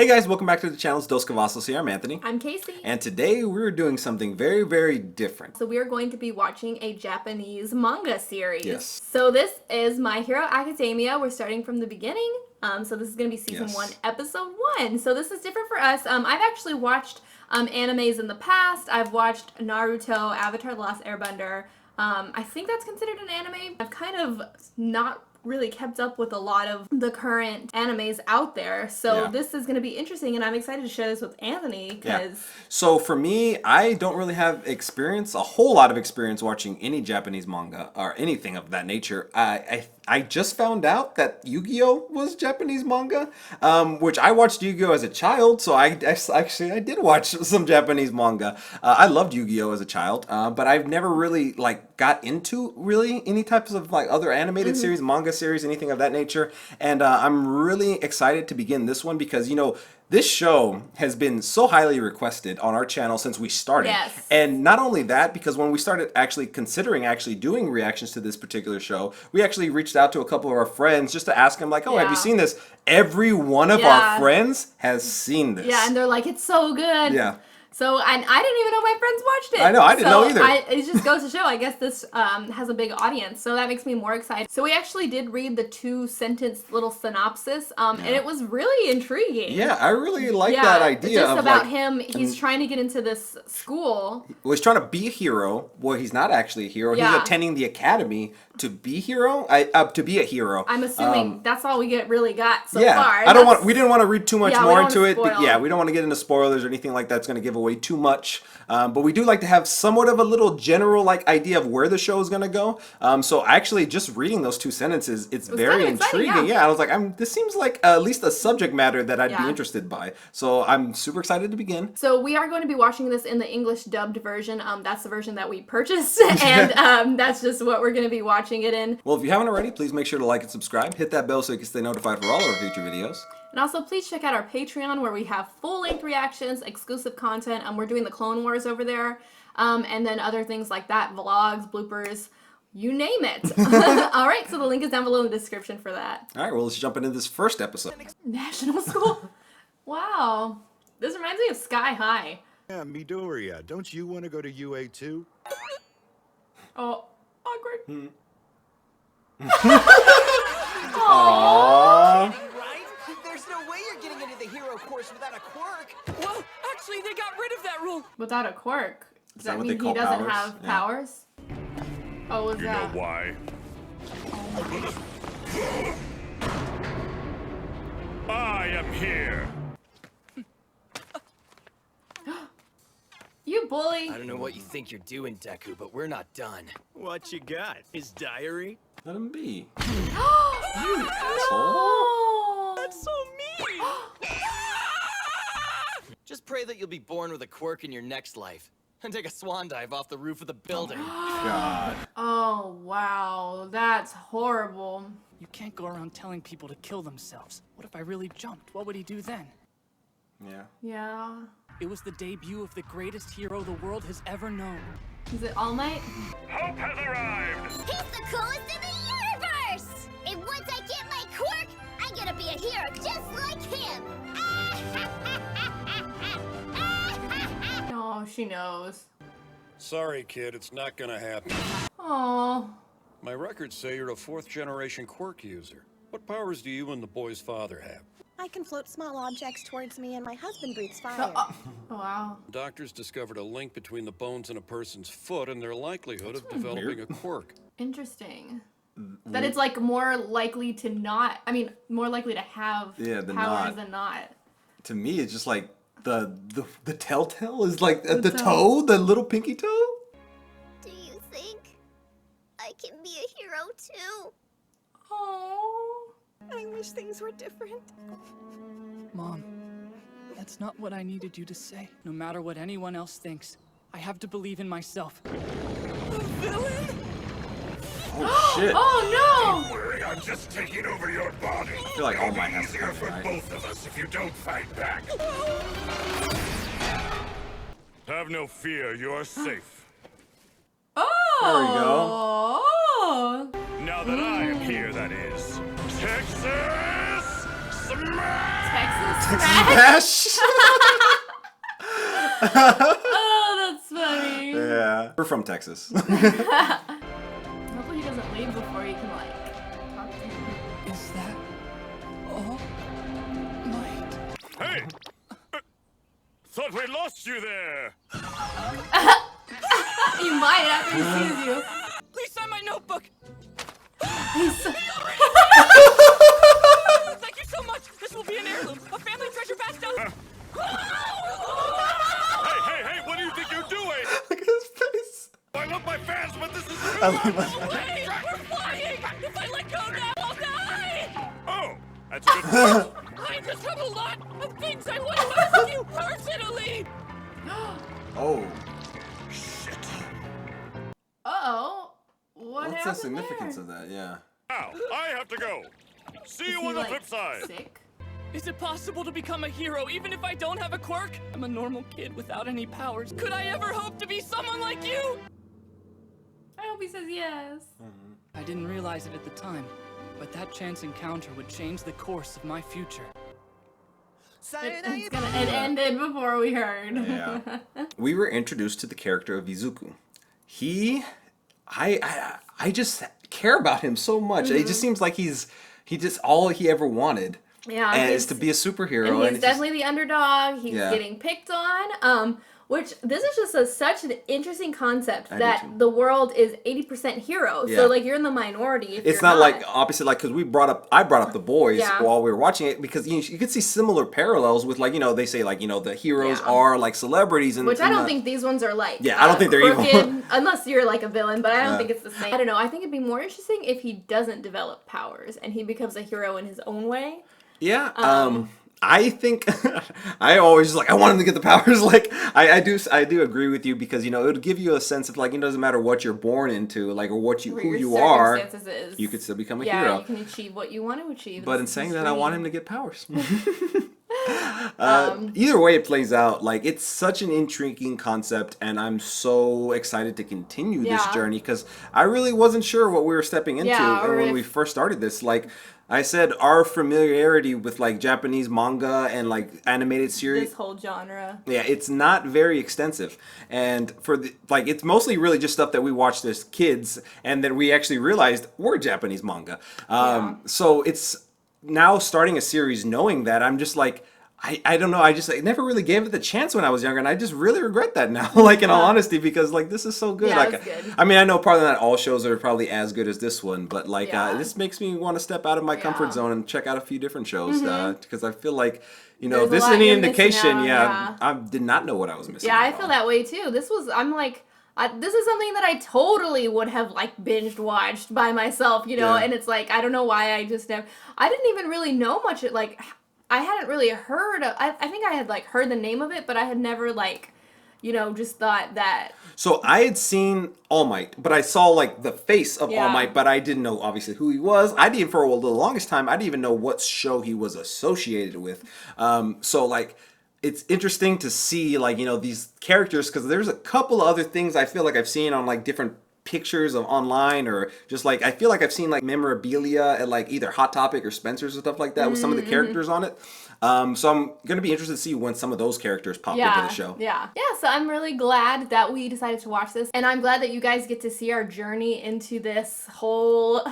Hey guys, welcome back to the channel. It's Dos Cavazos here. I'm Anthony. I'm Casey. And today we're doing something very, very different. So we are going to be watching a Japanese manga series. Yes. So this is My Hero Academia. We're starting from the beginning. So this is going to be season 1, episode 1. So this is different for us. I've actually watched animes in the past. I've watched Naruto, Avatar: The Last Airbender. I think that's considered an anime. I've kind of not really kept up with a lot of the current animes out there. So this is going to be interesting, and I'm excited to share this with Anthony because... So for me, I don't really have a whole lot of experience watching any Japanese manga or anything of that nature. I just found out that Yu-Gi-Oh! Was Japanese manga, which I watched Yu-Gi-Oh! As a child, so I did watch some Japanese manga. I loved Yu-Gi-Oh! As a child, but I've never really got into really any types of other animated series, manga series, anything of that nature. And I'm really excited to begin this one because, you know, this show has been so highly requested on our channel since we started. Yes. And not only that, because when we started considering doing reactions to this particular show, we actually reached out to a couple of our friends just to ask them have you seen this? Every one of our friends has seen this. Yeah, and they're like, it's so good. Yeah. So, and I didn't even know my friends watched it. I know, I didn't know either. It just goes to show, I guess this has a big audience, so that makes me more excited. So we actually did read the 2-sentence little synopsis, and it was really intriguing. Yeah, I really like that idea. Just about him, he's trying to get into this school. Well, he's trying to be a hero. Well, he's not actually a hero. Yeah. He's attending the academy to be hero. To be a hero. I'm assuming that's all we really got so far. We didn't want to read too much more into it. But we don't want to get into spoilers or anything like that. It's going to give away too much. But we do like to have somewhat of a little general idea of where the show is going to go. So actually, just reading those 2 sentences, it's very intriguing. Yeah, I was like, this seems like at least a subject matter that I'd be interested by. So I'm super excited to begin. So we are going to be watching this in the English dubbed version. That's the version that we purchased, and that's just what we're going to be watching it in. Well, if you haven't already, please make sure to like and subscribe. Hit that bell so you can stay notified for all of our future videos. And also, please check out our Patreon where we have full-length reactions, exclusive content. We're doing the Clone Wars over there, and then other things like that, vlogs, bloopers, you name it. All right, so the link is down below in the description for that. All right, well, let's jump into this first episode. National School? Wow. This reminds me of Sky High. Yeah, Midoriya, don't you want to go to UA too? Oh, awkward. Aww. Right? There's no way you're getting into the hero course without a quirk. Well, actually, they got rid of that rule. Without a quirk. Does that what mean they call he doesn't powers? have powers? Oh, was that? You know why? I am here. You bully. I don't know what you think you're doing, Deku, but we're not done. What you got? His diary? Let him be. No! That's so mean! Just pray that you'll be born with a quirk in your next life. And take a swan dive off the roof of the building. God. Oh, wow. That's horrible. You can't go around telling people to kill themselves. What if I really jumped? What would he do then? Yeah. Yeah. It was the debut of the greatest hero the world has ever known. Is it All Might? Hope has arrived. He's the coolest in the universe! And once I get my quirk, I'm gonna be a hero just like him! Oh, she knows. Sorry, kid, it's not gonna happen. Oh. My records say you're a 4th-generation quirk user. What powers do you and the boy's father have? I can float small objects towards me and my husband breathes fire. Oh, wow. Doctors discovered a link between the bones in a person's foot and their likelihood of developing a quirk. Interesting. That it's more likely to not, more likely to have powers than not. To me, it's just the telltale is the toe, the little pinky toe. Do you think I can be a hero too? Oh. I wish things were different. Mom, that's not what I needed you to say. No matter what anyone else thinks, I have to believe in myself. Oh, shit. Oh, Don't worry, I'm just taking over your body. I feel like All Might has to Easier come for tonight. both of us if you don't fight back. Have no fear, you're safe. no! There we go. Oh. Now that I am here, that is. Texas Texas Smash. Smash. Oh, that's funny. Yeah, we're from Texas. Hopefully he doesn't leave before you can like talk to him. Is that all? Might? Hey! Thought we lost you there! You might after he sees you. Please sign my notebook! He's so... Thank you so much! This will be an heirloom! A family treasure passed down! Hey, what do you think you're doing? Look at his face. I love my fans, but this is I love my Wait! We're flying! If I let go now, I'll die! Oh, that's a good point. I just have a lot of things I want to ask you personally! Oh, Uh-oh. What what's the happened significance there? of that? Yeah. Now, I have to go. See Is you he, on the like, flip side. sick? Is it possible to become a hero even if I don't have a quirk? I'm a normal kid without any powers. Could I ever hope to be someone like you? I hope he says yes. I didn't realize it at the time, but that chance encounter would change the course of my future. It ended before we heard. Yeah. We were introduced to the character of Izuku. I just care about him so much. It just seems like he just all he ever wanted. Yeah, and is to be a superhero. And he's it's definitely the underdog. He's Yeah. getting picked on. Which this is just such an interesting concept I do that too. the world is 80% hero. Yeah. So like you're in the minority. If It's you're not like opposite, like, because I brought up the boys Yeah. while we were watching it, because you could see similar parallels with, like, they say, like, the heroes Yeah. are like celebrities, and Which I and don't the- think these ones are like. Yeah, I don't think they're evil. crooked, unless you're like a villain, but I don't Yeah. think it's the same. I don't know. I think it'd be more interesting if he doesn't develop powers and he becomes a hero in his own way. Yeah. I think I always just like I want him to get the powers. Like I do agree with you, because it'll give you a sense of, like, it doesn't matter what you're born into, like, or What who your you are, circumstances is. you could still become a Yeah, hero. you can achieve what you want to achieve. But in This is saying his that, I want dream. him to get powers. Either way it plays out, like, it's such an intriguing concept, and I'm so excited to continue this Yeah. journey, because I really wasn't sure what we were stepping into Yeah, or when if- we first started this. Like I said, our familiarity with, like, Japanese manga and, like, animated series, This whole genre. yeah, it's not very extensive, and it's mostly really just stuff that we watched as kids, and that we actually realized were Japanese manga. So it's now starting a series, knowing that, I'm just like, I don't know, I never really gave it the chance when I was younger, and I just really regret that now, like, in all honesty, because, like, this is so good. Yeah, Like, it's good. I mean, I know probably not all shows are probably as good as this one, but, like, Yeah. this makes me want to step out of my Yeah. comfort zone and check out a few different shows, because I feel like, There's a this is lot any you're missing indication, out, yeah, I did not know what I was missing. Yeah, out I feel on. that way too. This is something that I totally would have like binged watched by myself, Yeah. and it's like, I don't know why I didn't even really know much, like, I hadn't really heard of, I think I had like heard the name of it, but I had never like, just thought that. So I had seen All Might, but I saw, like, the face of All Yeah. Might, but I didn't know obviously who he was. I didn't, for the longest time, I didn't even know what show he was associated with. So, like, it's interesting to see, like, these characters, because there's a couple of other things I feel like I've seen on, like, different pictures of online, or just, like, I feel like I've seen, like, memorabilia at, like, either Hot Topic or Spencer's or stuff like that with some of the characters on it. So I'm gonna be interested to see when some of those characters pop into the show. Yeah. So I'm really glad that we decided to watch this, and I'm glad that you guys get to see our journey into this whole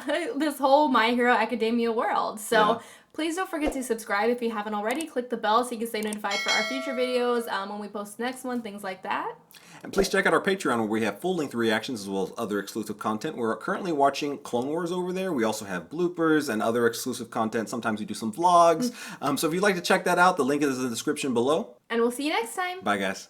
My Hero Academia world. So Yeah. please don't forget to subscribe if you haven't already. Click the bell so you can stay notified for our future videos, when we post the next one, things like that. And please check out our Patreon, where we have full-length reactions as well as other exclusive content. We're currently watching Clone Wars over there. We also have bloopers and other exclusive content. Sometimes we do some vlogs. So if you'd like to check that out, the link is in the description below. And we'll see you next time. Bye, guys.